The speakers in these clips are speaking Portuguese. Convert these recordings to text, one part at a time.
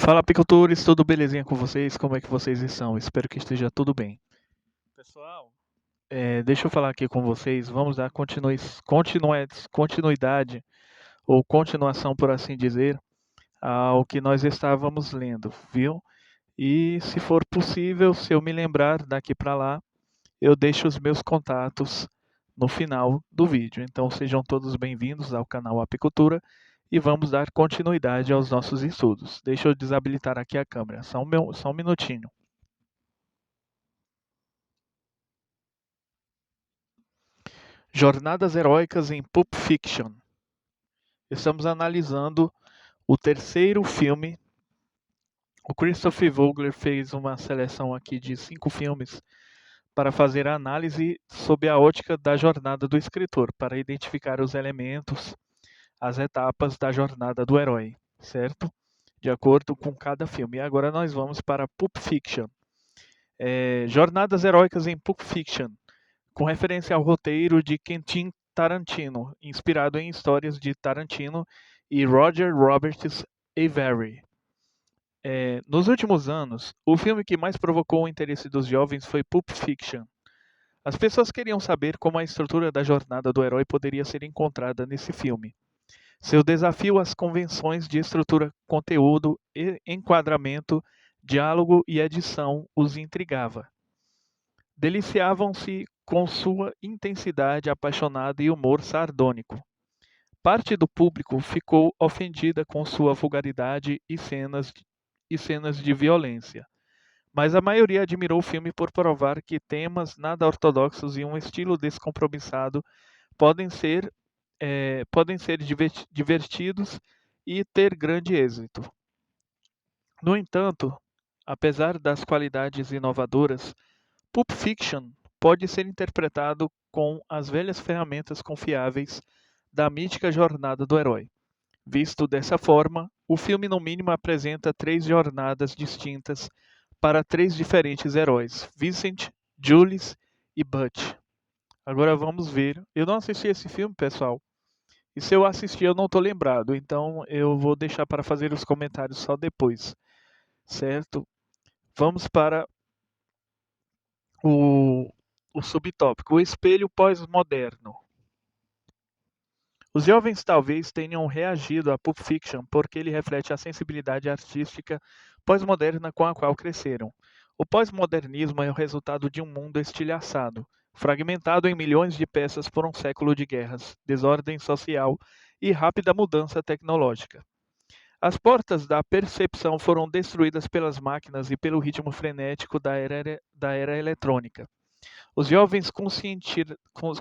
Fala, apicultores, tudo belezinha com vocês? Como é que vocês estão? Espero que esteja tudo bem. Pessoal, deixa eu falar aqui com vocês. Vamos dar continuidade ou continuação, por assim dizer, ao que nós estávamos lendo, viu? E se for possível, se eu me lembrar daqui para lá, eu deixo os meus contatos no final do vídeo. Então sejam todos bem-vindos ao canal Apicultura e vamos dar continuidade aos nossos estudos. Deixa eu desabilitar aqui a câmera, só um minutinho. Jornadas heróicas em Pulp Fiction. Estamos analisando o terceiro filme. O Christopher Vogler fez uma seleção aqui de 5 filmes para fazer a análise sob a ótica da jornada do escritor, para identificar os elementos, as etapas da jornada do herói, certo? De acordo com cada filme. E agora nós vamos para Pulp Fiction. Jornadas heróicas em Pulp Fiction, com referência ao roteiro de Quentin Tarantino, inspirado em histórias de Tarantino e Roger Roberts Avery. Nos últimos anos, o filme que mais provocou o interesse dos jovens foi Pulp Fiction. As pessoas queriam saber como a estrutura da jornada do herói poderia ser encontrada nesse filme. Seu desafio às convenções de estrutura, conteúdo, enquadramento, diálogo e edição os intrigava. Deliciavam-se com sua intensidade apaixonada e humor sardônico. Parte do público ficou ofendida com sua vulgaridade e cenas de violência, mas a maioria admirou o filme por provar que temas nada ortodoxos e um estilo descompromissado podem ser, divertidos e ter grande êxito. No entanto, apesar das qualidades inovadoras, Pulp Fiction pode ser interpretado com as velhas ferramentas confiáveis da mítica jornada do herói. Visto dessa forma, o filme no mínimo apresenta 3 jornadas distintas para 3 diferentes heróis: Vincent, Jules e Butch. Agora vamos ver. Eu não assisti esse filme, pessoal. E se eu assistir, eu não estou lembrado. Então eu vou deixar para fazer os comentários só depois. Certo? Vamos para o, o subtópico: o espelho pós-moderno. Os jovens talvez tenham reagido a Pulp Fiction porque ele reflete a sensibilidade artística pós-moderna com a qual cresceram. O pós-modernismo é o resultado de um mundo estilhaçado, fragmentado em milhões de peças por um século de guerras, desordem social e rápida mudança tecnológica. As portas da percepção foram destruídas pelas máquinas e pelo ritmo frenético da era eletrônica. Os jovens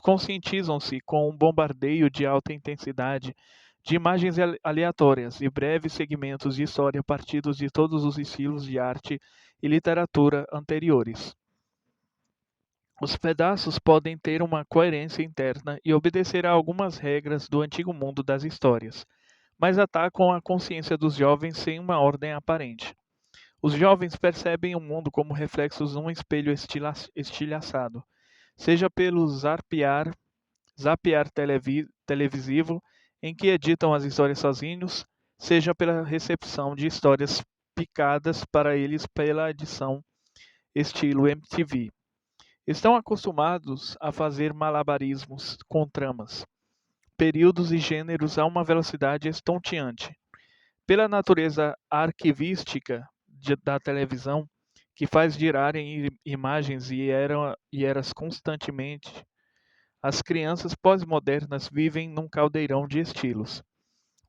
conscientizam-se com um bombardeio de alta intensidade de imagens aleatórias e breves segmentos de história partidos de todos os estilos de arte e literatura anteriores. Os pedaços podem ter uma coerência interna e obedecer a algumas regras do antigo mundo das histórias, mas atacam a consciência dos jovens sem uma ordem aparente. Os jovens percebem o mundo como reflexos num espelho estilhaçado, seja pelo zapear televisivo, em que editam as histórias sozinhos, seja pela recepção de histórias picadas para eles pela edição estilo MTV. Estão acostumados a fazer malabarismos com tramas, períodos e gêneros a uma velocidade estonteante. Pela natureza arquivística da televisão, que faz girarem imagens e eras constantemente, as crianças pós-modernas vivem num caldeirão de estilos.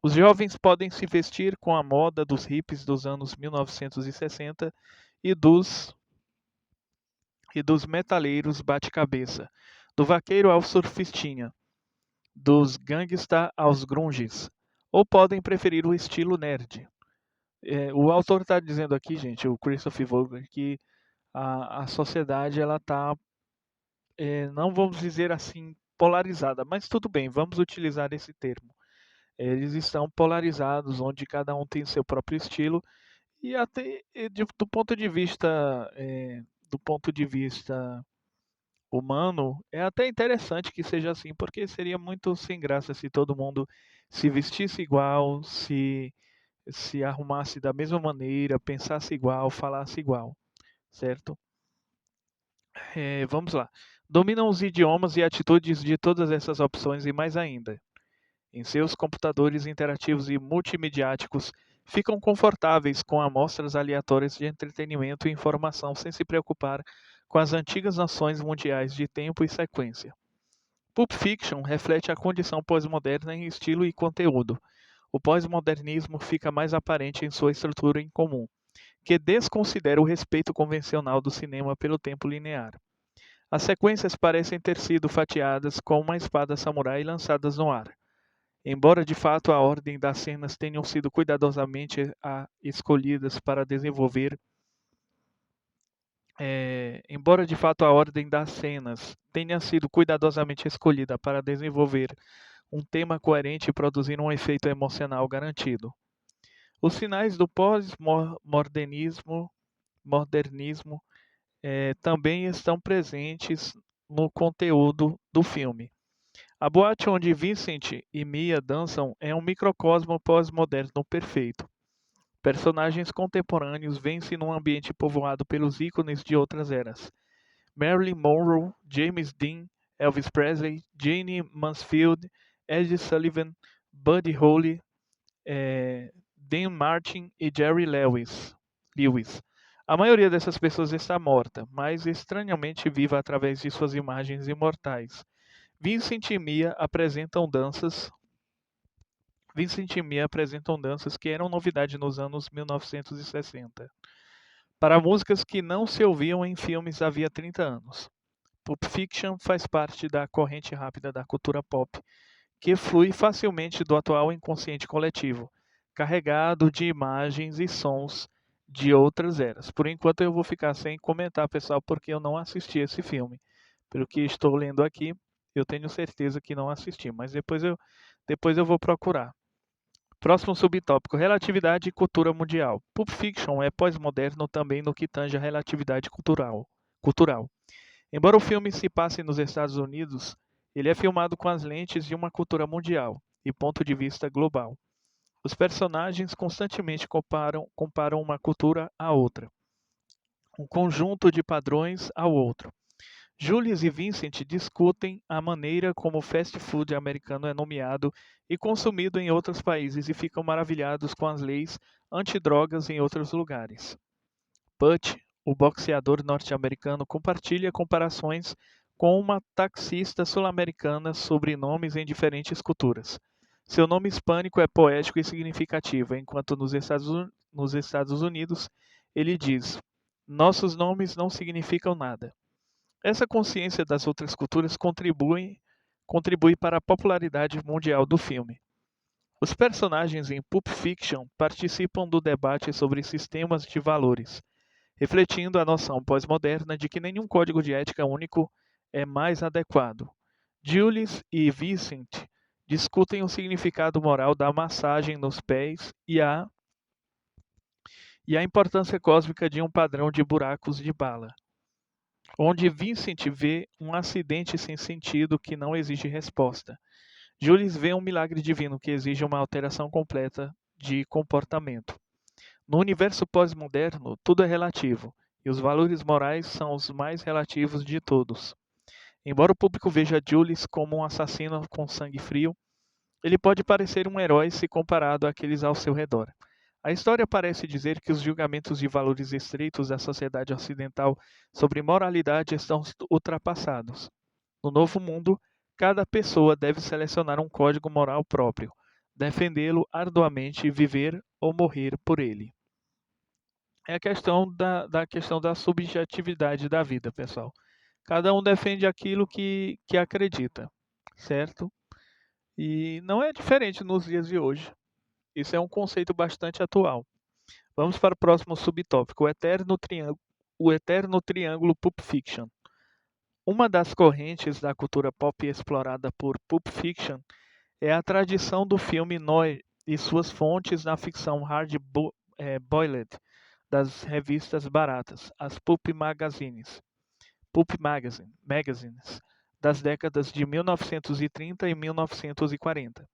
Os jovens podem se vestir com a moda dos hippies dos anos 1960 e dos metaleiros bate-cabeça, do vaqueiro ao surfistinha, dos gangsta aos grunges, ou podem preferir o estilo nerd. O autor está dizendo aqui, gente, o Christopher Vogler, que a sociedade ela está, não vamos dizer assim, polarizada, mas tudo bem, vamos utilizar esse termo. Eles estão polarizados, onde cada um tem seu próprio estilo e até do ponto de vista humano, é até interessante que seja assim, porque seria muito sem graça se todo mundo se vestisse igual, se se arrumasse da mesma maneira, pensasse igual, falasse igual, certo? Vamos lá. Dominam os idiomas e atitudes de todas essas opções e mais ainda. Em seus computadores interativos e multimediáticos, ficam confortáveis com amostras aleatórias de entretenimento e informação sem se preocupar com as antigas noções mundiais de tempo e sequência. Pulp Fiction reflete a condição pós-moderna em estilo e conteúdo. O pós-modernismo fica mais aparente em sua estrutura em comum, que desconsidera o respeito convencional do cinema pelo tempo linear. As sequências parecem ter sido fatiadas com uma espada samurai lançadas no ar. Embora de fato a ordem das cenas tenham sido cuidadosamente escolhidas para desenvolver embora de fato a ordem das cenas tenha sido cuidadosamente escolhida para desenvolver um tema coerente e produzir um efeito emocional garantido. Os sinais do pós-modernismo também estão presentes no conteúdo do filme. A boate onde Vincent e Mia dançam é um microcosmo pós-moderno perfeito. Personagens contemporâneos vêm-se num ambiente povoado pelos ícones de outras eras. Marilyn Monroe, James Dean, Elvis Presley, Jane Mansfield, Ed Sullivan, Buddy Holly, Dean Martin e Jerry Lewis. A maioria dessas pessoas está morta, mas estranhamente viva através de suas imagens imortais. Vincent e Mia apresentam danças que eram novidade nos anos 1960, para músicas que não se ouviam em filmes havia 30 anos. Pulp Fiction faz parte da corrente rápida da cultura pop, que flui facilmente do atual inconsciente coletivo, carregado de imagens e sons de outras eras. Por enquanto eu vou ficar sem comentar, pessoal, porque eu não assisti esse filme. Pelo que estou lendo aqui, eu tenho certeza que não assisti, mas depois eu vou procurar. Próximo subtópico: relatividade e cultura mundial. Pulp Fiction é pós-moderno também no que tange a relatividade cultural. Embora o filme se passe nos Estados Unidos, ele é filmado com as lentes de uma cultura mundial e ponto de vista global. Os personagens constantemente comparam uma cultura à outra, um conjunto de padrões ao outro. Julius e Vincent discutem a maneira como o fast food americano é nomeado e consumido em outros países e ficam maravilhados com as leis antidrogas em outros lugares. Butch, o boxeador norte-americano, compartilha comparações com uma taxista sul-americana sobre nomes em diferentes culturas. Seu nome hispânico é poético e significativo, enquanto nos Estados Unidos ele diz: nossos nomes não significam nada. Essa consciência das outras culturas contribui para a popularidade mundial do filme. Os personagens em Pulp Fiction participam do debate sobre sistemas de valores, refletindo a noção pós-moderna de que nenhum código de ética único é mais adequado. Julius e Vincent discutem o significado moral da massagem nos pés e a importância cósmica de um padrão de buracos de bala, onde Vincent vê um acidente sem sentido que não exige resposta. Julius vê um milagre divino que exige uma alteração completa de comportamento. No universo pós-moderno, tudo é relativo, e os valores morais são os mais relativos de todos. Embora o público veja Julius como um assassino com sangue frio, ele pode parecer um herói se comparado àqueles ao seu redor. A história parece dizer que os julgamentos de valores estreitos da sociedade ocidental sobre moralidade estão ultrapassados. No novo mundo, cada pessoa deve selecionar um código moral próprio, defendê-lo arduamente e viver ou morrer por ele. É a questão da subjetividade da vida, pessoal. Cada um defende aquilo que acredita, certo? E não é diferente nos dias de hoje. Isso é um conceito bastante atual. Vamos para o próximo subtópico, o eterno triângulo Pulp Fiction. Uma das correntes da cultura pop explorada por Pulp Fiction é a tradição do filme noir e suas fontes na ficção hard-boiled das revistas baratas, as Magazines, das décadas de 1930 e 1940.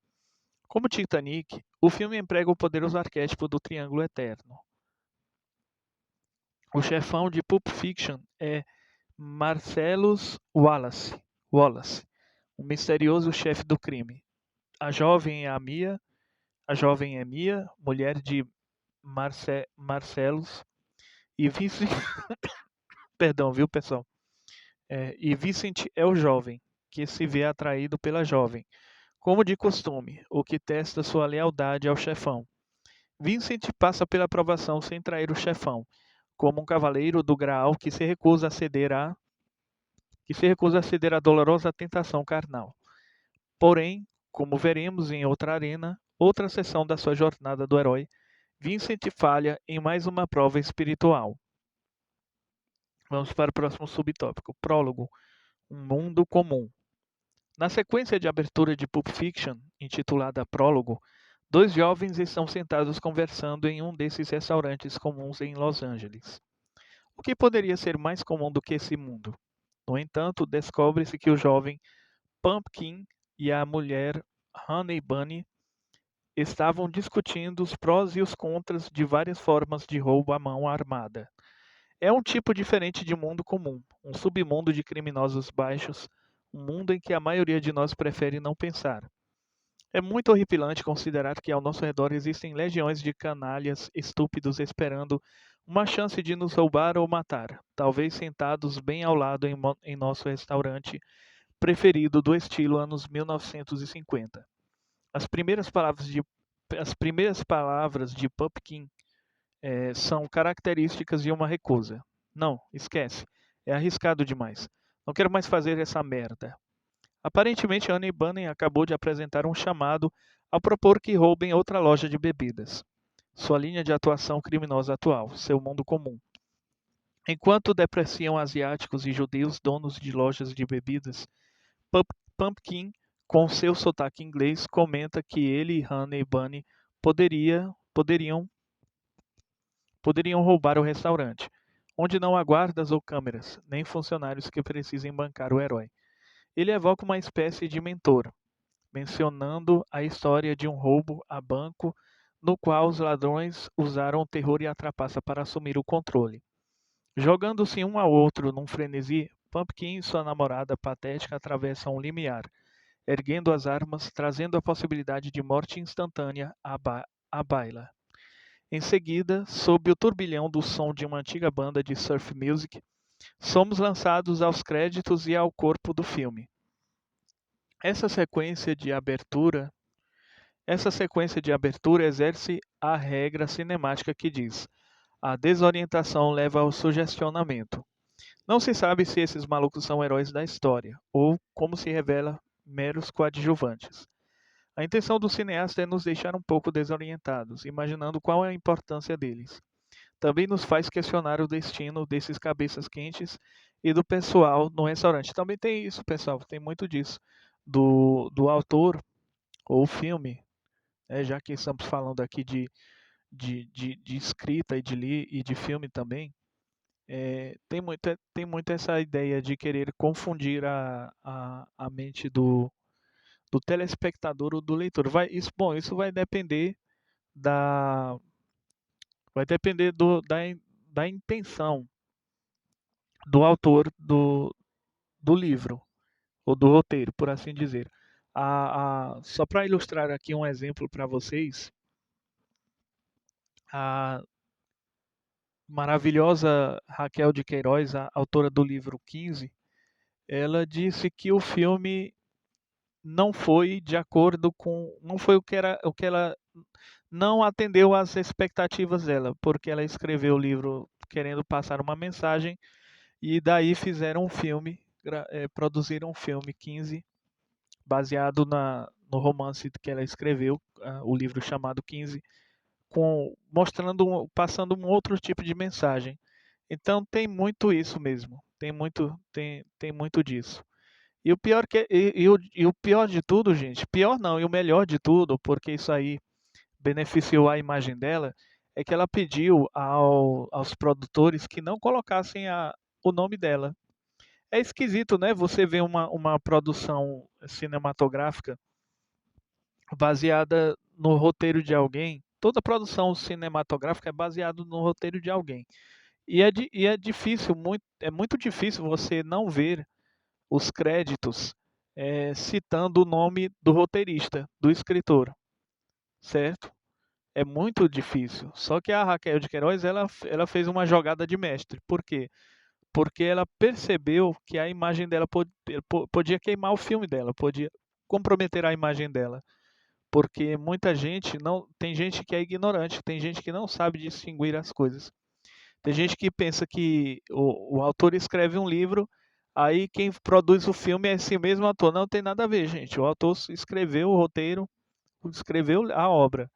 Como Titanic, O filme emprega o poderoso arquétipo do triângulo eterno. O chefão de Pulp Fiction é Marcellus Wallace, o misterioso chefe do crime. A jovem é Mia, mulher de Marcellus, e Vincent, perdão, viu, pessoal? E Vincent é o jovem, que se vê atraído pela jovem, como de costume, o que testa sua lealdade ao chefão. Vincent passa pela aprovação sem trair o chefão, como um cavaleiro do Graal que se recusa a ceder à dolorosa tentação carnal. Porém, como veremos em outra arena, outra seção da sua jornada do herói, Vincent falha em mais uma prova espiritual. Vamos para o próximo subtópico. Prólogo. Um mundo comum. Na sequência de abertura de Pulp Fiction, intitulada Prólogo, dois jovens estão sentados conversando em um desses restaurantes comuns em Los Angeles. O que poderia ser mais comum do que esse mundo? No entanto, descobre-se que o jovem Pumpkin e a mulher Honey Bunny estavam discutindo os prós e os contras de várias formas de roubo à mão armada. É um tipo diferente de mundo comum, um submundo de criminosos baixos, um mundo em que a maioria de nós prefere não pensar. É muito horripilante considerar que ao nosso redor existem legiões de canalhas estúpidos esperando uma chance de nos roubar ou matar, talvez sentados bem ao lado em nosso restaurante preferido do estilo anos 1950. As primeiras palavras de Pumpkin são características de uma recusa. Não, esquece. É arriscado demais. Não quero mais fazer essa merda. Aparentemente, Honey Bunny acabou de apresentar um chamado ao propor que roubem outra loja de bebidas. Sua linha de atuação criminosa atual, seu mundo comum. Enquanto depreciam asiáticos e judeus donos de lojas de bebidas, Pumpkin, com seu sotaque inglês, comenta que ele e Honey Bunny poderiam roubar o restaurante, onde não há guardas ou câmeras, nem funcionários que precisem bancar o herói. Ele evoca uma espécie de mentor, mencionando a história de um roubo a banco no qual os ladrões usaram o terror e a trapaça para assumir o controle. Jogando-se um ao outro num frenesi, Pumpkin e sua namorada patética atravessam um limiar, erguendo as armas, trazendo a possibilidade de morte instantânea à baila. Em seguida, sob o turbilhão do som de uma antiga banda de surf music, somos lançados aos créditos e ao corpo do filme. Essa sequência de abertura exerce a regra cinemática que diz: a desorientação leva ao sugestionamento. Não se sabe se esses malucos são heróis da história, ou, como se revela, meros coadjuvantes. A intenção do cineasta é nos deixar um pouco desorientados, imaginando qual é a importância deles. Também nos faz questionar o destino desses cabeças quentes e do pessoal no restaurante. Também tem isso, pessoal, tem muito disso. Do autor ou filme, né, já que estamos falando aqui de escrita e de filme também, tem muito essa ideia de querer confundir a mente do telespectador ou do leitor. Isso vai depender da intenção do autor do livro, ou do roteiro, por assim dizer. Só para ilustrar aqui um exemplo para vocês, a maravilhosa Raquel de Queiroz, a autora do livro 15, ela disse que o filme não foi de acordo com, não foi o que ela não atendeu às expectativas dela, porque ela escreveu o livro querendo passar uma mensagem e daí fizeram um filme, produziram um filme 15 baseado no romance que ela escreveu, o livro chamado 15, passando um outro tipo de mensagem. Então tem muito isso mesmo, tem muito disso. E o pior e o pior de tudo, gente, pior não, e o melhor de tudo, porque isso aí beneficiou a imagem dela, é que ela pediu aos produtores que não colocassem o nome dela. É esquisito, né? Você vê uma produção cinematográfica baseada no roteiro de alguém. Toda produção cinematográfica é baseada no roteiro de alguém. E é difícil, é muito difícil você não ver os créditos citando o nome do roteirista, do escritor, certo? É muito difícil. Só que a Raquel de Queiroz, ela fez uma jogada de mestre. Por quê? Porque ela percebeu que a imagem dela podia queimar o filme dela, podia comprometer a imagem dela. Porque muita gente não. Tem gente que é ignorante, tem gente que não sabe distinguir as coisas. Tem gente que pensa que o autor escreve um livro, aí quem produz o filme é esse mesmo ator. Não tem nada a ver, gente. O autor escreveu o roteiro, escreveu a obra.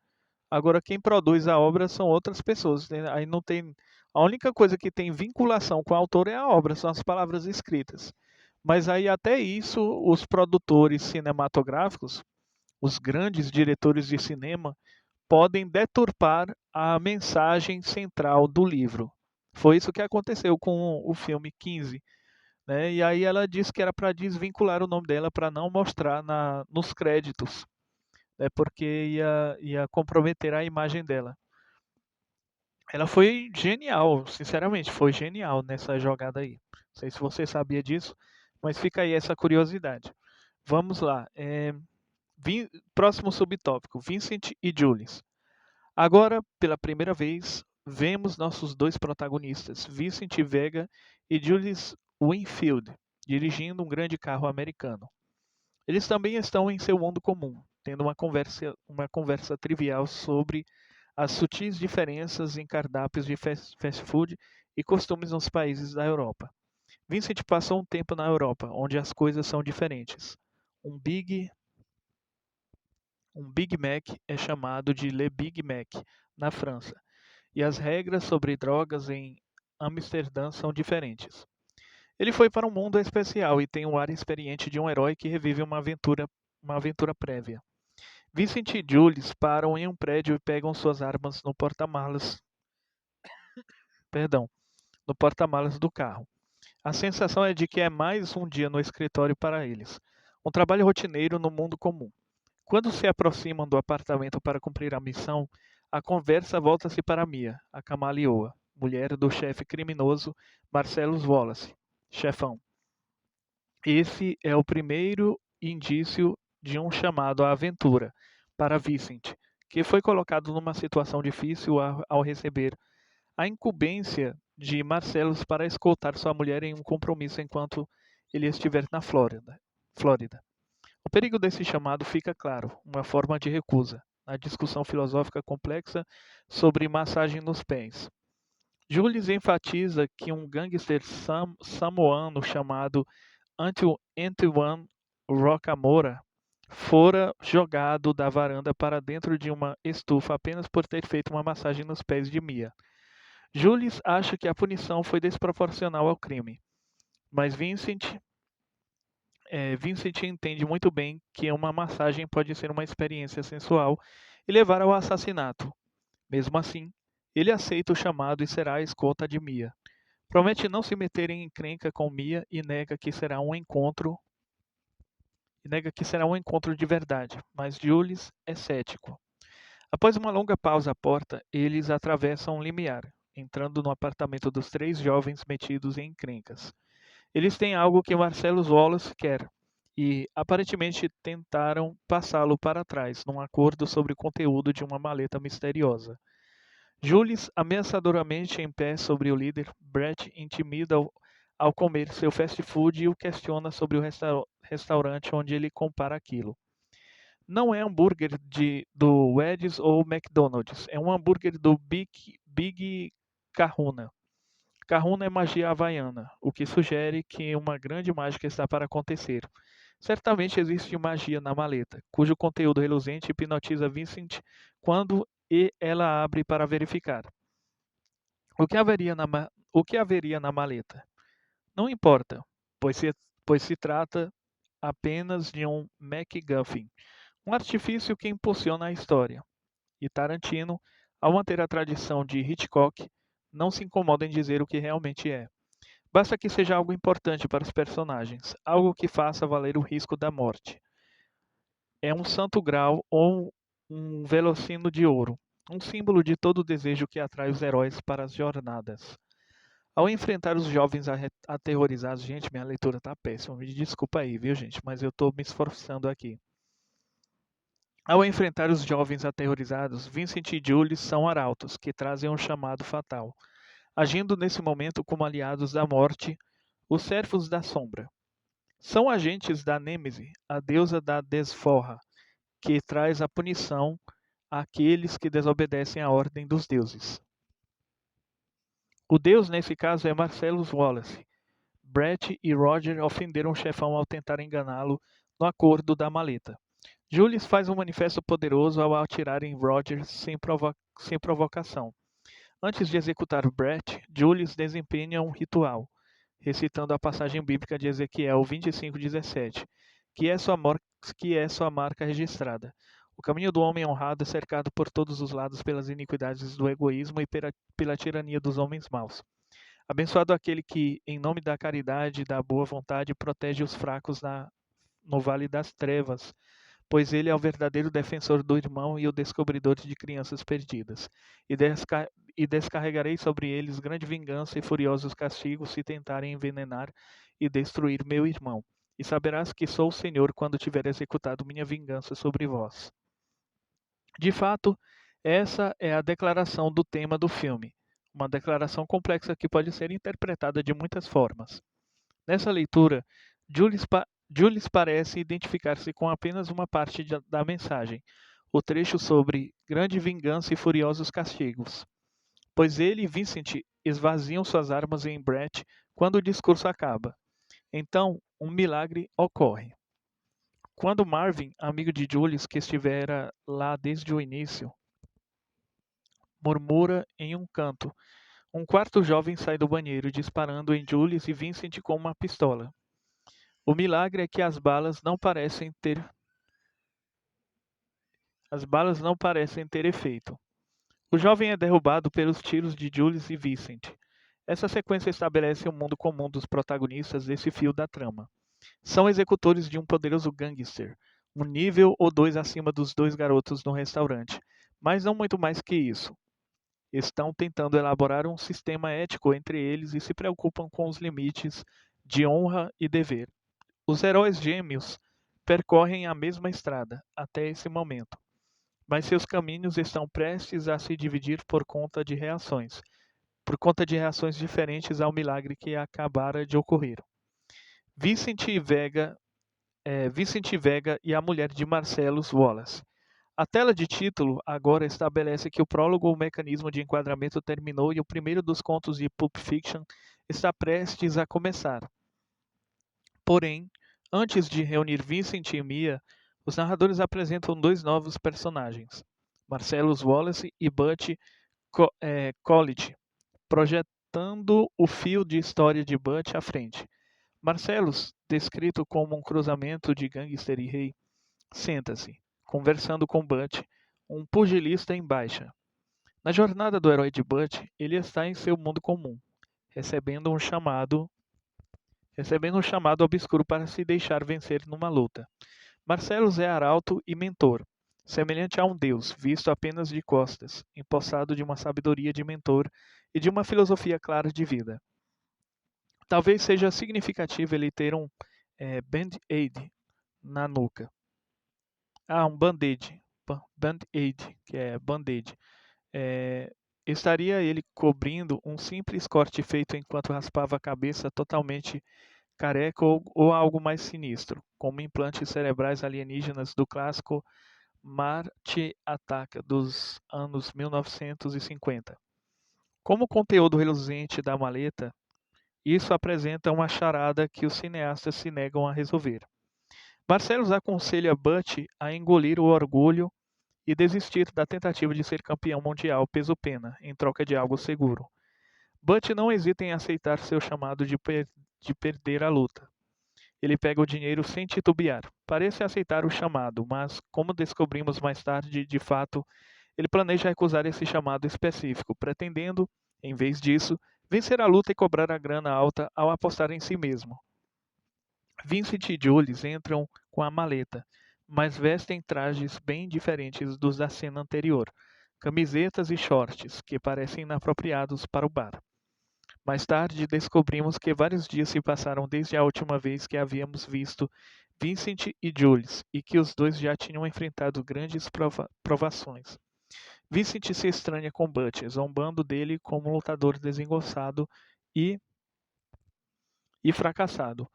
Agora, quem produz a obra são outras pessoas. Aí não tem. A única coisa que tem vinculação com o autor é a obra, são as palavras escritas. Mas aí até isso, os produtores cinematográficos, os grandes diretores de cinema, podem deturpar a mensagem central do livro. Foi isso que aconteceu com o filme 15. Né? E aí ela disse que era para desvincular o nome dela, para não mostrar nos créditos, né? Porque ia comprometer a imagem dela. Ela foi genial, sinceramente, foi genial nessa jogada aí. Não sei se você sabia disso, mas fica aí essa curiosidade. Vamos lá. Próximo subtópico: Vincent e Jules. Agora, pela primeira vez, vemos nossos dois protagonistas, Vincent Vega e Jules Winfield, dirigindo um grande carro americano. Eles também estão em seu mundo comum, tendo uma conversa trivial sobre as sutis diferenças em cardápios de fast food e costumes nos países da Europa. Vincent passou um tempo na Europa, onde as coisas são diferentes. Um Big Mac é chamado de Le Big Mac na França, e as regras sobre drogas em Amsterdã são diferentes. Ele foi para um mundo especial e tem o ar experiente de um herói que revive uma aventura prévia. Vincent e Jules param em um prédio e pegam suas armas no porta-malas, perdão, no porta-malas do carro. A sensação é de que é mais um dia no escritório para eles, um trabalho rotineiro no mundo comum. Quando se aproximam do apartamento para cumprir a missão, a conversa volta-se para Mia, a camaleoa, mulher do chefe criminoso Marcellus Wallace, chefão. Esse é o primeiro indício de um chamado à aventura para Vincent, que foi colocado numa situação difícil ao receber a incumbência de Marcellus para escoltar sua mulher em um compromisso enquanto ele estiver na Flórida. O perigo desse chamado fica claro, uma forma de recusa, na discussão filosófica complexa sobre massagem nos pés. Jules enfatiza que um gangster samoano chamado Antoine Rocamora fora jogado da varanda para dentro de uma estufa apenas por ter feito uma massagem nos pés de Mia. Jules acha que a punição foi desproporcional ao crime, mas Vincent entende muito bem que uma massagem pode ser uma experiência sensual e levar ao assassinato. Mesmo assim, ele aceita o chamado e será a escolta de Mia. Promete não se meter em encrenca com Mia e nega que será um encontro de verdade, mas Jules é cético. Após uma longa pausa à porta, eles atravessam um limiar, entrando no apartamento dos três jovens metidos em encrencas. Eles têm algo que Marcellus Wallace quer, e aparentemente tentaram passá-lo para trás, num acordo sobre o conteúdo de uma maleta misteriosa. Jules, ameaçadoramente em pé sobre o líder, Brett intimida ao comer seu fast food e o questiona sobre o restaurante onde ele compara aquilo. Não é hambúrguer do Wendy's ou McDonald's, é um hambúrguer do Big Kahuna. Kahuna é magia havaiana, o que sugere que uma grande mágica está para acontecer. Certamente existe magia na maleta, cujo conteúdo reluzente hipnotiza Vincent quando ela abre para verificar. O que haveria na maleta? Não importa, pois se trata apenas de um MacGuffin, um artifício que impulsiona a história. E Tarantino, ao manter a tradição de Hitchcock, não se incomoda em dizer o que realmente é. Basta que seja algo importante para os personagens, algo que faça valer o risco da morte. É um santo grau ou um velocino de ouro, um símbolo de todo o desejo que atrai os heróis para as jornadas. Ao enfrentar os jovens aterrorizados, gente, minha leitura tá péssima, me desculpa aí, viu, gente, mas eu tô me esforçando aqui. Ao enfrentar os jovens aterrorizados, Vincent e Julie são arautos, que trazem um chamado fatal, agindo nesse momento como aliados da morte, os servos da sombra. São agentes da Nêmese, a deusa da desforra, que traz a punição àqueles que desobedecem à ordem dos deuses. O deus nesse caso é Marcellus Wallace. Brett e Roger ofenderam o chefão ao tentar enganá-lo no acordo da maleta. Julius faz um manifesto poderoso ao atirar em Roger sem provocação. Antes de executar Brett, Julius desempenha um ritual, recitando a passagem bíblica de Ezequiel 25:17, que é sua marca registrada. O caminho do homem honrado é cercado por todos os lados pelas iniquidades do egoísmo e pela tirania dos homens maus. Abençoado aquele que, em nome da caridade e da boa vontade, protege os fracos no vale das trevas, pois ele é o verdadeiro defensor do irmão e o descobridor de crianças perdidas. E descarregarei sobre eles grande vingança e furiosos castigos se tentarem envenenar e destruir meu irmão. E saberás que sou o Senhor quando tiver executado minha vingança sobre vós. De fato, essa é a declaração do tema do filme, uma declaração complexa que pode ser interpretada de muitas formas. Nessa leitura, Jules parece identificar-se com apenas uma parte da mensagem, o trecho sobre grande vingança e furiosos castigos, pois ele e Vincent esvaziam suas armas em Brett quando o discurso acaba. Então, um milagre ocorre. Quando Marvin, amigo de Julius que estivera lá desde o início, murmura em um canto, um quarto jovem sai do banheiro disparando em Julius e Vincent com uma pistola. O milagre é que as balas não parecem ter efeito. O jovem é derrubado pelos tiros de Julius e Vincent. Essa sequência estabelece o mundo comum dos protagonistas desse fio da trama. São executores de um poderoso gangster, um nível ou dois acima dos dois garotos no restaurante, mas não muito mais que isso. Estão tentando elaborar um sistema ético entre eles e se preocupam com os limites de honra e dever. Os heróis gêmeos percorrem a mesma estrada até esse momento, mas seus caminhos estão prestes a se dividir por conta de reações diferentes ao milagre que acabara de ocorrer. Vincent Vega e a mulher de Marcellus Wallace. A tela de título agora estabelece que o prólogo ou mecanismo de enquadramento terminou e o primeiro dos contos de Pulp Fiction está prestes a começar. Porém, antes de reunir Vincent e Mia, os narradores apresentam dois novos personagens, Marcellus Wallace e Butch College, projetando o fio de história de Butch à frente. Marcellus, descrito como um cruzamento de gangster e rei, senta-se, conversando com Butch, um pugilista em baixa. Na jornada do herói de Butch, ele está em seu mundo comum, recebendo um chamado obscuro para se deixar vencer numa luta. Marcellus é arauto e mentor, semelhante a um deus, visto apenas de costas, empossado de uma sabedoria de mentor e de uma filosofia clara de vida. Talvez seja significativo ele ter um band-aid na nuca. Um band-aid. Band-aid, que é band-aid. Estaria ele cobrindo um simples corte feito enquanto raspava a cabeça totalmente careca ou algo mais sinistro, como implantes cerebrais alienígenas do clássico Marte Ataca dos anos 1950. Como conteúdo reluzente da maleta, isso apresenta uma charada que os cineastas se negam a resolver. Marcellus aconselha Butch a engolir o orgulho e desistir da tentativa de ser campeão mundial peso-pena, em troca de algo seguro. Butch não hesita em aceitar seu chamado de perder a luta. Ele pega o dinheiro sem titubear. Parece aceitar o chamado, mas, como descobrimos mais tarde, de fato, ele planeja recusar esse chamado específico, pretendendo, em vez disso, vencer a luta e cobrar a grana alta ao apostar em si mesmo. Vincent e Jules entram com a maleta, mas vestem trajes bem diferentes dos da cena anterior, camisetas e shorts que parecem inapropriados para o bar. Mais tarde, descobrimos que vários dias se passaram desde a última vez que havíamos visto Vincent e Jules, e que os dois já tinham enfrentado grandes provações. Vincent se estranha com Butch, zombando dele como um lutador desengonçado e fracassado.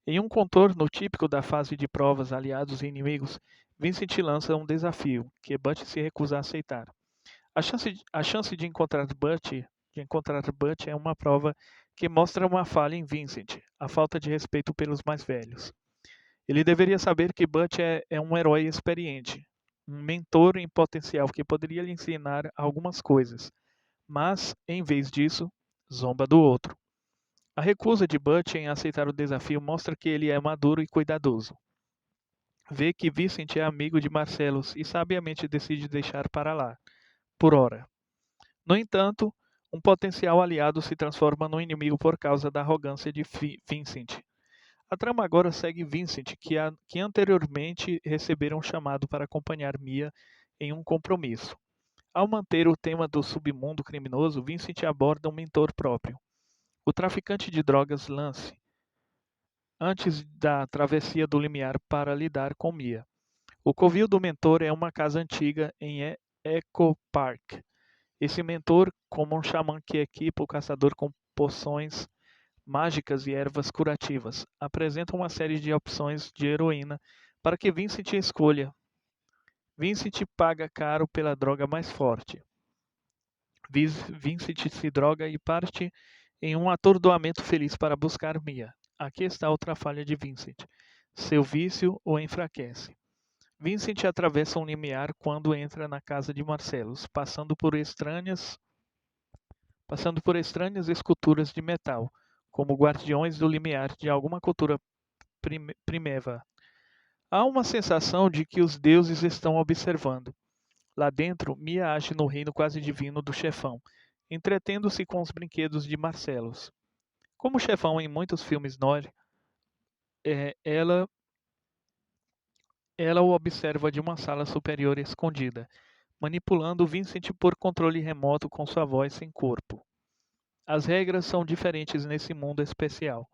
Em um contorno típico da fase de provas aliados e inimigos, Vincent lança um desafio, que Butch se recusa a aceitar. A chance de encontrar Butch é uma prova que mostra uma falha em Vincent, a falta de respeito pelos mais velhos. Ele deveria saber que Butch é um herói experiente, um mentor em potencial que poderia lhe ensinar algumas coisas, mas, em vez disso, zomba do outro. A recusa de Butch em aceitar o desafio mostra que ele é maduro e cuidadoso. Vê que Vincent é amigo de Marcellus e sabiamente decide deixar para lá, por hora. No entanto, um potencial aliado se transforma num inimigo por causa da arrogância de Vincent. A trama agora segue Vincent, que anteriormente recebera um chamado para acompanhar Mia em um compromisso. Ao manter o tema do submundo criminoso, Vincent aborda um mentor próprio, o traficante de drogas Lance, antes da travessia do limiar para lidar com Mia. O covil do mentor é uma casa antiga em Echo Park. Esse mentor, como um xamã que equipa o caçador com poções mágicas e ervas curativas, apresenta uma série de opções de heroína para que Vincent escolha. Vincent paga caro pela droga mais forte. Vincent se droga e parte em um atordoamento feliz para buscar Mia. Aqui está outra falha de Vincent. Seu vício o enfraquece. Vincent atravessa um limiar quando entra na casa de Marcellus, passando por estranhas esculturas de metal, como guardiões do limiar de alguma cultura primeva. Há uma sensação de que os deuses estão observando. Lá dentro, Mia age no reino quase divino do chefão, entretendo-se com os brinquedos de Marcellus. Como chefão em muitos filmes noir, ela o observa de uma sala superior escondida, manipulando Vincent por controle remoto com sua voz sem corpo. As regras são diferentes nesse mundo especial.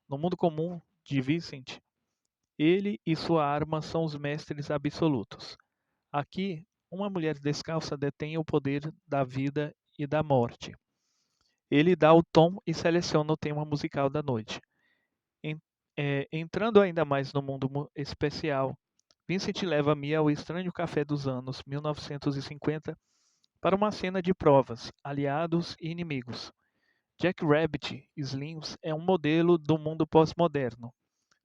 No mundo comum de Vincent, ele e sua arma são os mestres absolutos. Aqui, uma mulher descalça detém o poder da vida e da morte. Ele dá o tom e seleciona o tema musical da noite. Entrando ainda mais no mundo especial, Vincent leva Mia ao estranho café dos anos 1950 para uma cena de provas, aliados e inimigos. Jack Rabbit Slims é um modelo do mundo pós-moderno,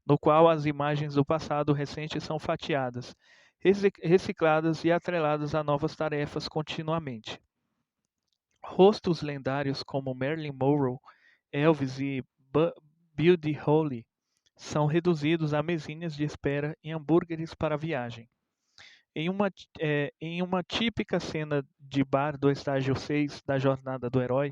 no qual as imagens do passado recente são fatiadas, recicladas e atreladas a novas tarefas continuamente. Rostos lendários como Marilyn Monroe, Elvis e Buddy Holly são reduzidos a mesinhas de espera e hambúrgueres para a viagem. Em uma típica cena de bar do estágio 6 da jornada do herói,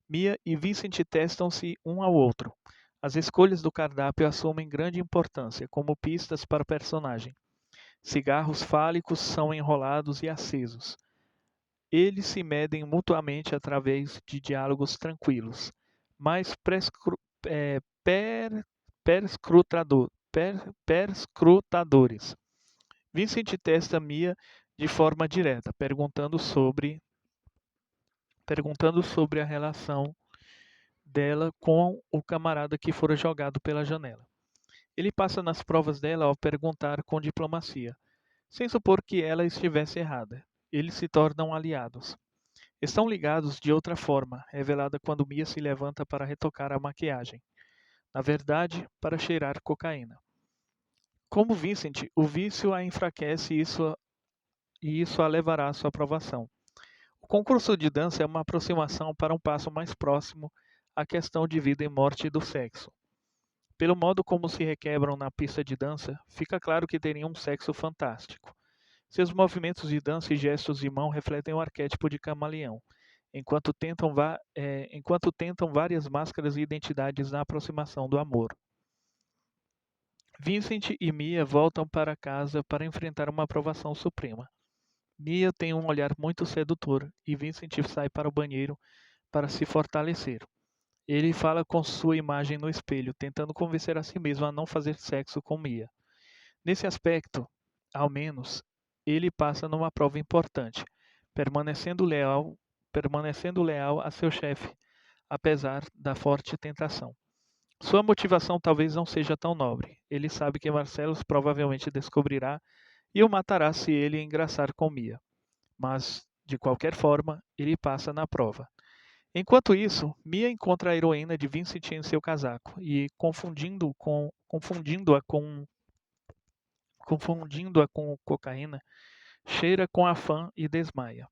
Mia e Vincent testam-se um ao outro. As escolhas do cardápio assumem grande importância como pistas para o personagem. Cigarros fálicos são enrolados e acesos. Eles se medem mutuamente através de diálogos tranquilos, mas perscrutadores. Vincent testa Mia de forma direta, perguntando sobre a relação dela com o camarada que fora jogado pela janela. Ele passa nas provas dela ao perguntar com diplomacia, sem supor que ela estivesse errada. Eles se tornam aliados. Estão ligados de outra forma, revelada quando Mia se levanta para retocar a maquiagem. Na verdade, para cheirar cocaína. Como Vincent, o vício a enfraquece e isso a levará à sua aprovação. O concurso de dança é uma aproximação para um passo mais próximo à questão de vida e morte do sexo. Pelo modo como se requebram na pista de dança, fica claro que teriam um sexo fantástico. Seus movimentos de dança e gestos de mão refletem o arquétipo de camaleão, enquanto tentam várias máscaras e identidades na aproximação do amor. Vincent e Mia voltam para casa para enfrentar uma aprovação suprema. Mia tem um olhar muito sedutor e Vincent sai para o banheiro para se fortalecer. Ele fala com sua imagem no espelho, tentando convencer a si mesmo a não fazer sexo com Mia. Nesse aspecto, ao menos, ele passa numa prova importante, permanecendo permanecendo leal a seu chefe, apesar da forte tentação. Sua motivação talvez não seja tão nobre. Ele sabe que Marcellus provavelmente descobrirá e o matará se ele engraçar com Mia. Mas, de qualquer forma, ele passa na prova. Enquanto isso, Mia encontra a heroína de Vincent em seu casaco e, confundindo-a com cocaína, cheira com afã e desmaia.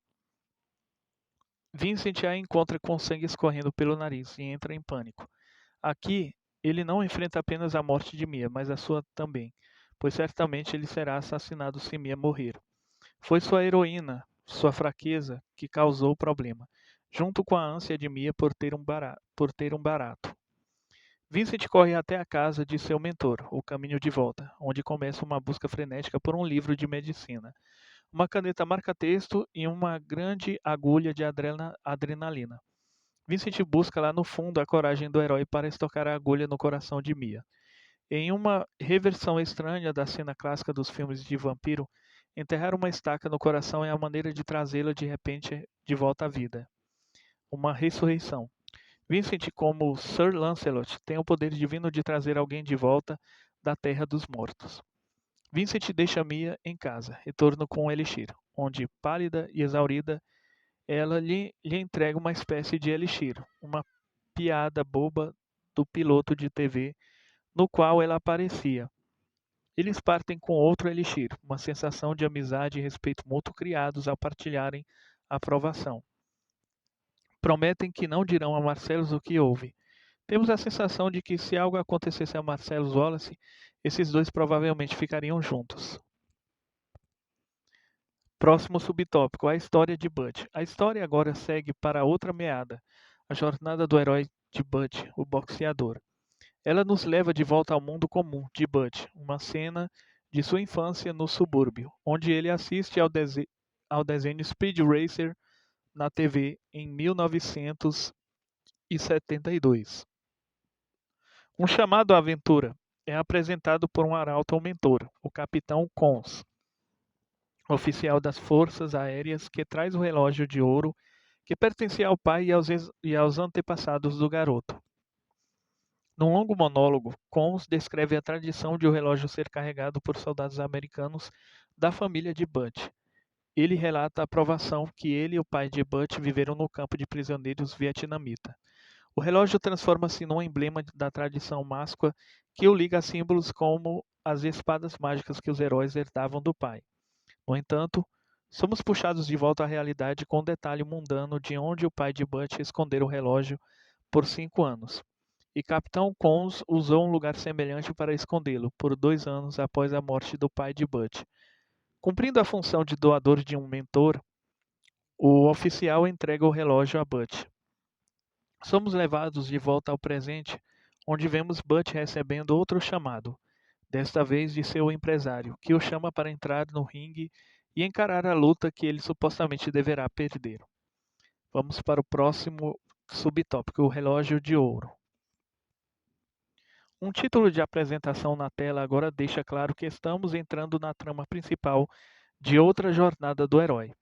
Vincent a encontra com sangue escorrendo pelo nariz e entra em pânico. Aqui, ele não enfrenta apenas a morte de Mia, mas a sua também, pois certamente ele será assassinado se Mia morrer. Foi sua heroína, sua fraqueza, que causou o problema, junto com a ânsia de Mia por ter um barato. Vincent corre até a casa de seu mentor, o caminho de volta, onde começa uma busca frenética por um livro de medicina, uma caneta marca-texto e uma grande agulha de adrenalina. Vincent busca lá no fundo a coragem do herói para estocar a agulha no coração de Mia. Em uma reversão estranha da cena clássica dos filmes de vampiro, enterrar uma estaca no coração é a maneira de trazê-la de repente de volta à vida. Uma ressurreição. Vincent, como Sir Lancelot, tem o poder divino de trazer alguém de volta da terra dos mortos. Vincent deixa Mia em casa, retorno com o elixir, onde, pálida e exaurida, ela lhe entrega uma espécie de elixir, uma piada boba do piloto de TV no qual ela aparecia. Eles partem com outro elixir, uma sensação de amizade e respeito mútuo criados ao partilharem a provação. Prometem que não dirão a Marcellus o que houve. Temos a sensação de que se algo acontecesse a Marcellus Wallace, esses dois provavelmente ficariam juntos. Próximo subtópico, a história de Butch. A história agora segue para outra meada, a jornada do herói de Butch, o boxeador. Ela nos leva de volta ao mundo comum de Butch, uma cena de sua infância no subúrbio, onde ele assiste ao desenho Speed Racer na TV em 1972. Um chamado à aventura é apresentado por um arauto mentor, o Capitão Cons, oficial das Forças Aéreas que traz o relógio de ouro que pertencia ao pai e aos antepassados do garoto. Num longo monólogo, Cons descreve a tradição de o relógio ser carregado por soldados americanos da família de Butch. Ele relata a provação que ele e o pai de Butch viveram no campo de prisioneiros vietnamita. O relógio transforma-se num emblema da tradição máscula que o liga a símbolos como as espadas mágicas que os heróis herdavam do pai. No entanto, somos puxados de volta à realidade com o detalhe mundano de onde o pai de Butch escondera o relógio por 5 anos. E Capitão Cons usou um lugar semelhante para escondê-lo, por 2 anos após a morte do pai de Butch. Cumprindo a função de doador de um mentor, o oficial entrega o relógio a Butch. Somos levados de volta ao presente, onde vemos Butch recebendo outro chamado, desta vez de seu empresário, que o chama para entrar no ringue e encarar a luta que ele supostamente deverá perder. Vamos para o próximo subtópico, o relógio de ouro. Um título de apresentação na tela agora deixa claro que estamos entrando na trama principal de outra jornada do herói.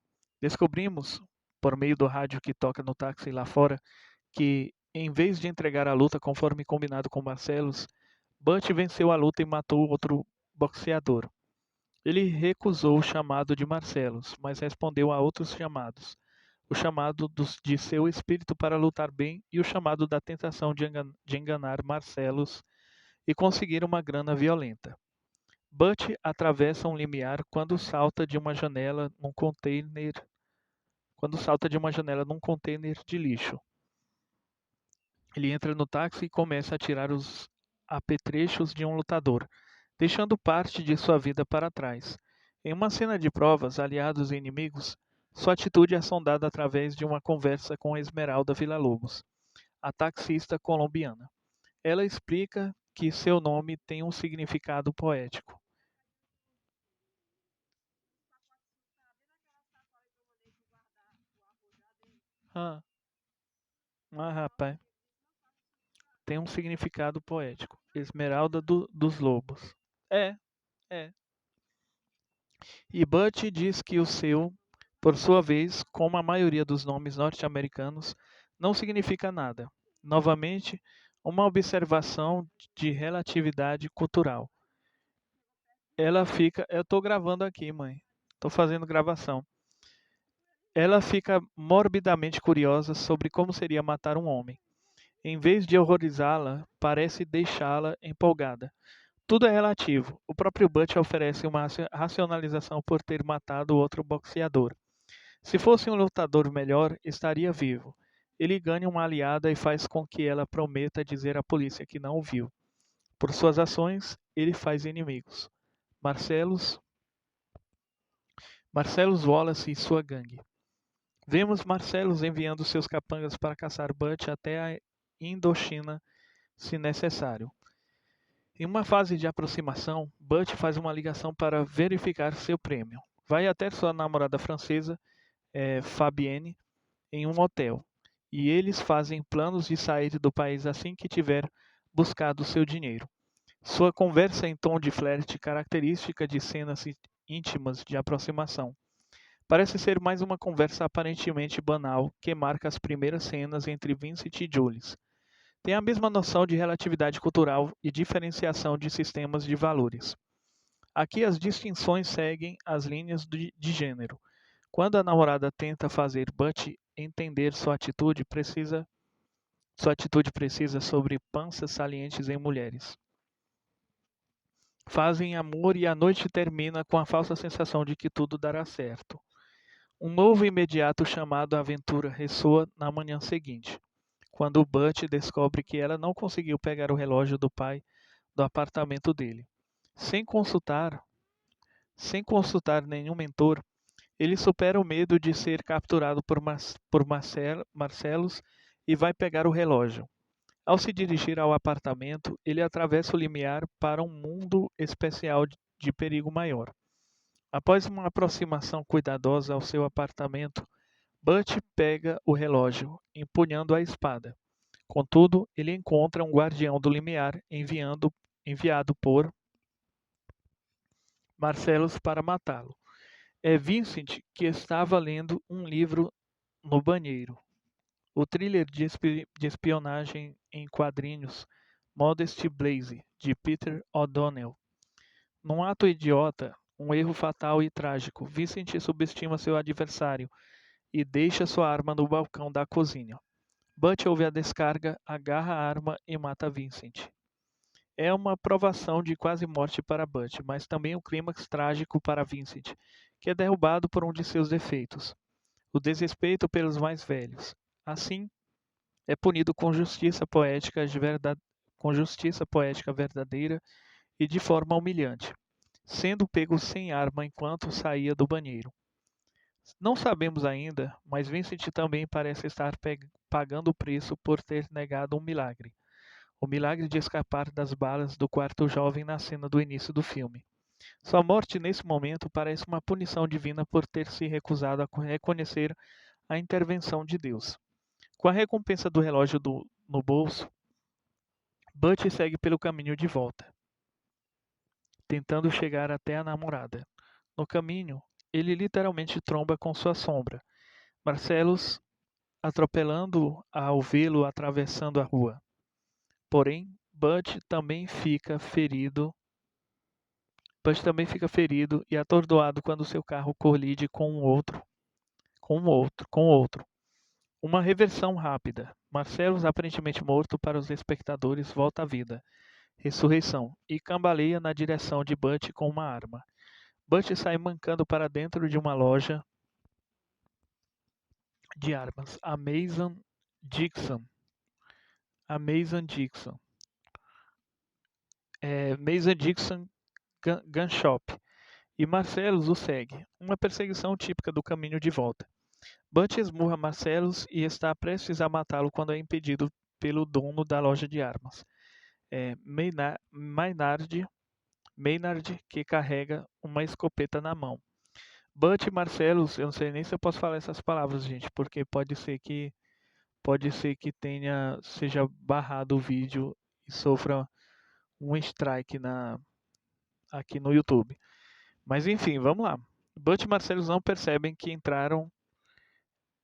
Descobrimos, por meio do rádio que toca no táxi lá fora, que, em vez de entregar a luta conforme combinado com Marcellus, Butch venceu a luta e matou outro boxeador. Ele recusou o chamado de Marcellus, mas respondeu a outros chamados. O chamado de seu espírito para lutar bem e o chamado da tentação de enganar Marcellus e conseguir uma grana violenta. Butch atravessa um limiar quando salta de uma janela num container de lixo. Ele entra no táxi e começa a tirar os apetrechos de um lutador, deixando parte de sua vida para trás. Em uma cena de provas, aliados e inimigos, sua atitude é sondada através de uma conversa com Esmeralda Villa-Lobos, a taxista colombiana. Ela explica que seu nome tem um significado poético. Ah, rapaz, tem um significado poético. Esmeralda dos Lobos. É, é. E Butch diz que o seu, por sua vez, como a maioria dos nomes norte-americanos, não significa nada. Novamente, uma observação de relatividade cultural. Ela fica. Eu tô gravando aqui, mãe. Tô fazendo gravação. Ela fica morbidamente curiosa sobre como seria matar um homem. Em vez de horrorizá-la, parece deixá-la empolgada. Tudo é relativo. O próprio Butch oferece uma racionalização por ter matado outro boxeador. Se fosse um lutador melhor, estaria vivo. Ele ganha uma aliada e faz com que ela prometa dizer à polícia que não o viu. Por suas ações, ele faz inimigos. Marcellus, Marcellus Wallace e sua gangue. Vemos Marcellus enviando seus capangas para caçar Butch até a Indochina, se necessário. Em uma fase de aproximação, Butch faz uma ligação para verificar seu prêmio. Vai até sua namorada francesa, Fabienne, em um hotel, e eles fazem planos de sair do país assim que tiver buscado seu dinheiro. Sua conversa em tom de flerte, característica de cenas íntimas de aproximação. Parece ser mais uma conversa aparentemente banal que marca as primeiras cenas entre Vincent e Jules. Tem a mesma noção de relatividade cultural e diferenciação de sistemas de valores. Aqui as distinções seguem as linhas de gênero. Quando a namorada tenta fazer Butch entender sua atitude precisa sobre panças salientes em mulheres. Fazem amor e a noite termina com a falsa sensação de que tudo dará certo. Um novo e imediato chamado à aventura ressoa na manhã seguinte, quando Butch descobre que ela não conseguiu pegar o relógio do pai do apartamento dele. Sem consultar, sem consultar nenhum mentor, ele supera o medo de ser capturado por Marcellus e vai pegar o relógio. Ao se dirigir ao apartamento, ele atravessa o limiar para um mundo especial de perigo maior. Após uma aproximação cuidadosa ao seu apartamento, Butch pega o relógio, empunhando a espada. Contudo, ele encontra um guardião do limiar enviado por Marcellus para matá-lo. É Vincent que estava lendo um livro no banheiro. O thriller de espionagem em quadrinhos Modesty Blaze, de Peter O'Donnell. Num ato idiota, um erro fatal e trágico, Vincent subestima seu adversário e deixa sua arma no balcão da cozinha. Butch ouve a descarga, agarra a arma e mata Vincent. É uma provação de quase morte para Butch, mas também um clímax trágico para Vincent, que é derrubado por um de seus defeitos, o desrespeito pelos mais velhos. Assim, é punido com justiça poética verdadeira e de forma humilhante, sendo pego sem arma enquanto saía do banheiro. Não sabemos ainda, mas Vincent também parece estar pagando o preço por ter negado um milagre. O milagre de escapar das balas do quarto jovem na cena do início do filme. Sua morte nesse momento parece uma punição divina por ter se recusado a reconhecer a intervenção de Deus. Com a recompensa do relógio no bolso, Butch segue pelo caminho de volta, tentando chegar até a namorada. No caminho, ele literalmente tromba com sua sombra, Marcellus atropelando-o ao vê-lo atravessando a rua. Porém, Butch também fica ferido e atordoado quando seu carro colide com outro. Uma reversão rápida. Marcellus, aparentemente morto para os espectadores, volta à vida, ressurreição, e cambaleia na direção de Butch com uma arma. Butch sai mancando para dentro de uma loja de armas, a Mason Dixon. Mason Dixon Gun Shop. E Marcellus o segue, uma perseguição típica do caminho de volta. Butch esmurra Marcellus e está prestes a matá-lo quando é impedido pelo dono da loja de armas. Maynard, que carrega uma escopeta na mão. Butch e Marcellus, eu não sei nem se eu posso falar essas palavras, gente, porque pode ser que seja barrado o vídeo e sofra um strike aqui no YouTube. Mas enfim, vamos lá. Butch e Marcellus não percebem que entraram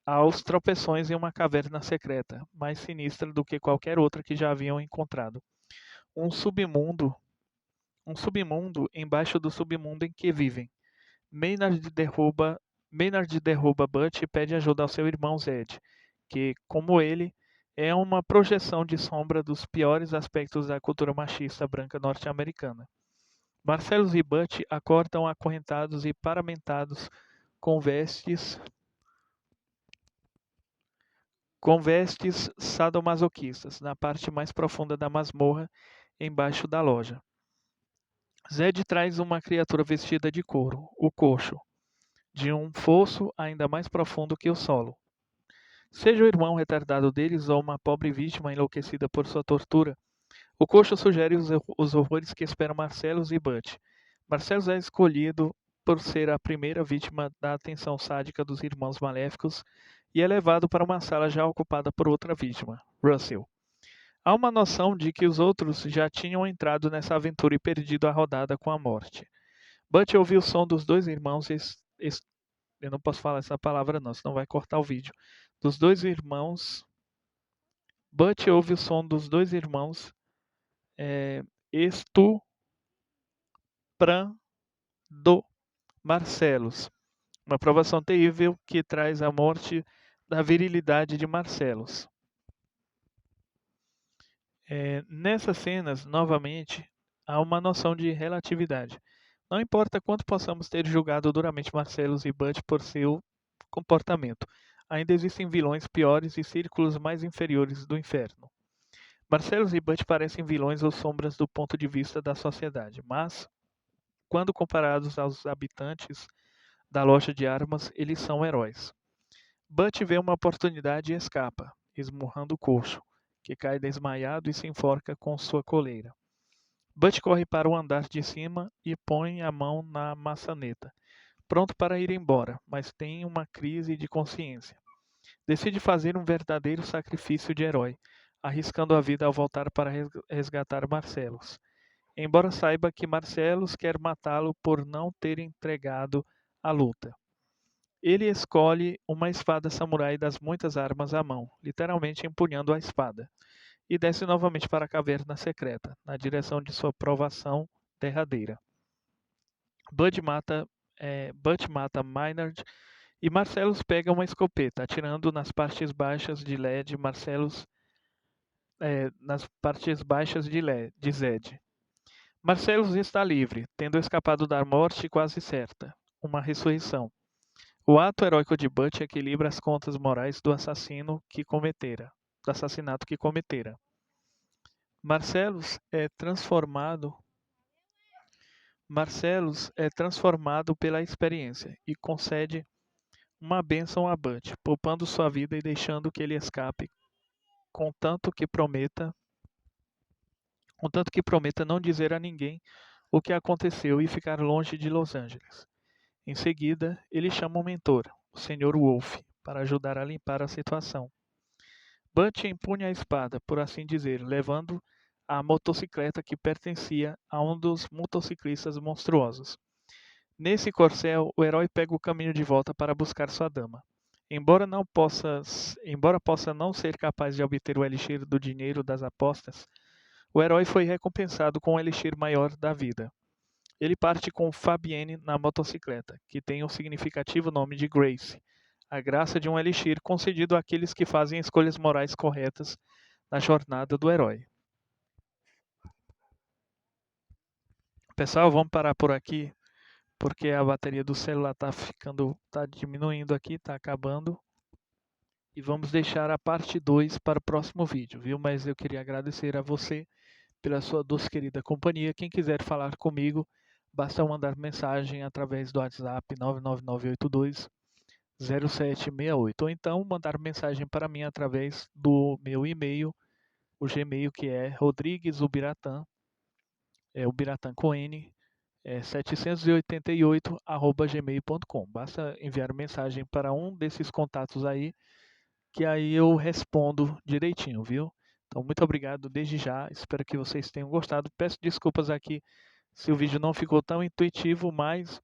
aos tropeções em uma caverna secreta, mais sinistra do que qualquer outra que já haviam encontrado. Um submundo embaixo do submundo em que vivem. Maynard derruba Butch e pede ajuda ao seu irmão Zed, que, como ele, é uma projeção de sombra dos piores aspectos da cultura machista branca norte-americana. Marcellus e Butch acordam acorrentados e paramentados com vestes sadomasoquistas na parte mais profunda da masmorra, embaixo da loja. Zed traz uma criatura vestida de couro, o coxo, de um fosso ainda mais profundo que o solo. Seja o irmão retardado deles ou uma pobre vítima enlouquecida por sua tortura, o coxo sugere os horrores que esperam Marcellus e Butch. Marcellus é escolhido por ser a primeira vítima da atenção sádica dos irmãos maléficos e é levado para uma sala já ocupada por outra vítima, Russell. Há uma noção de que os outros já tinham entrado nessa aventura e perdido a rodada com a morte. Butch ouviu o som dos dois irmãos. Eu não posso falar essa palavra, não, senão vai cortar o vídeo. Dos dois irmãos. Butch ouve o som dos dois irmãos estuprando Marcellus. Uma provação terrível que traz a morte da virilidade de Marcellus. Nessas cenas, novamente, há uma noção de relatividade. Não importa quanto possamos ter julgado duramente Marcellus e Butch por seu comportamento, ainda existem vilões piores e círculos mais inferiores do inferno. Marcellus e Butch parecem vilões ou sombras do ponto de vista da sociedade, mas, quando comparados aos habitantes da loja de armas, eles são heróis. Butch vê uma oportunidade e escapa, esmurrando o coxo, que cai desmaiado e se enforca com sua coleira. Butch corre para o andar de cima e põe a mão na maçaneta, pronto para ir embora, mas tem uma crise de consciência. Decide fazer um verdadeiro sacrifício de herói, arriscando a vida ao voltar para resgatar Marcellus. Embora saiba que Marcellus quer matá-lo por não ter entregado a luta. Ele escolhe uma espada samurai das muitas armas à mão, literalmente empunhando a espada, e desce novamente para a caverna secreta, na direção de sua provação derradeira. Butch mata Maynard e Marcellus pega uma escopeta, atirando nas partes baixas de Zed. Marcellus está livre, tendo escapado da morte quase certa, uma ressurreição. O ato heróico de Butch equilibra as contas morais do assassinato que cometera. Marcellus é transformado pela experiência e concede uma bênção a Butch, poupando sua vida e deixando que ele escape, contanto que prometa não dizer a ninguém o que aconteceu e ficar longe de Los Angeles. Em seguida, ele chama um mentor, o Sr. Wolf, para ajudar a limpar a situação. Butch empunha a espada, por assim dizer, levando a motocicleta que pertencia a um dos motociclistas monstruosos. Nesse corcel, o herói pega o caminho de volta para buscar sua dama. Embora possa não ser capaz de obter o elixir do dinheiro das apostas, o herói foi recompensado com o elixir maior da vida. Ele parte com Fabienne na motocicleta, que tem o significativo nome de Grace, a graça de um elixir concedido àqueles que fazem escolhas morais corretas na jornada do herói. Pessoal, vamos parar por aqui, porque a bateria do celular tá diminuindo aqui, tá acabando. E vamos deixar a parte 2 para o próximo vídeo, viu? Mas eu queria agradecer a você pela sua doce querida companhia. Quem quiser falar comigo, basta mandar mensagem através do WhatsApp 999820768 ou então mandar mensagem para mim através do meu e-mail o Gmail, que é Rodrigues Ubiratã, Ubiratã com N, 788 @gmail.com. Basta enviar mensagem para um desses contatos aí, que aí eu respondo direitinho, viu? Então, muito obrigado desde já. Espero que vocês tenham gostado. Peço desculpas aqui se o vídeo não ficou tão intuitivo, mas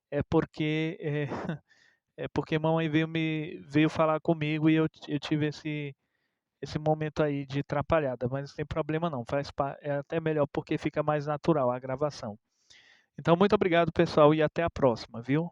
é porque é porque mamãe veio falar comigo e eu tive esse momento aí de atrapalhada, mas não tem problema não. É até melhor porque fica mais natural a gravação. Então, muito obrigado, pessoal, e até a próxima, viu?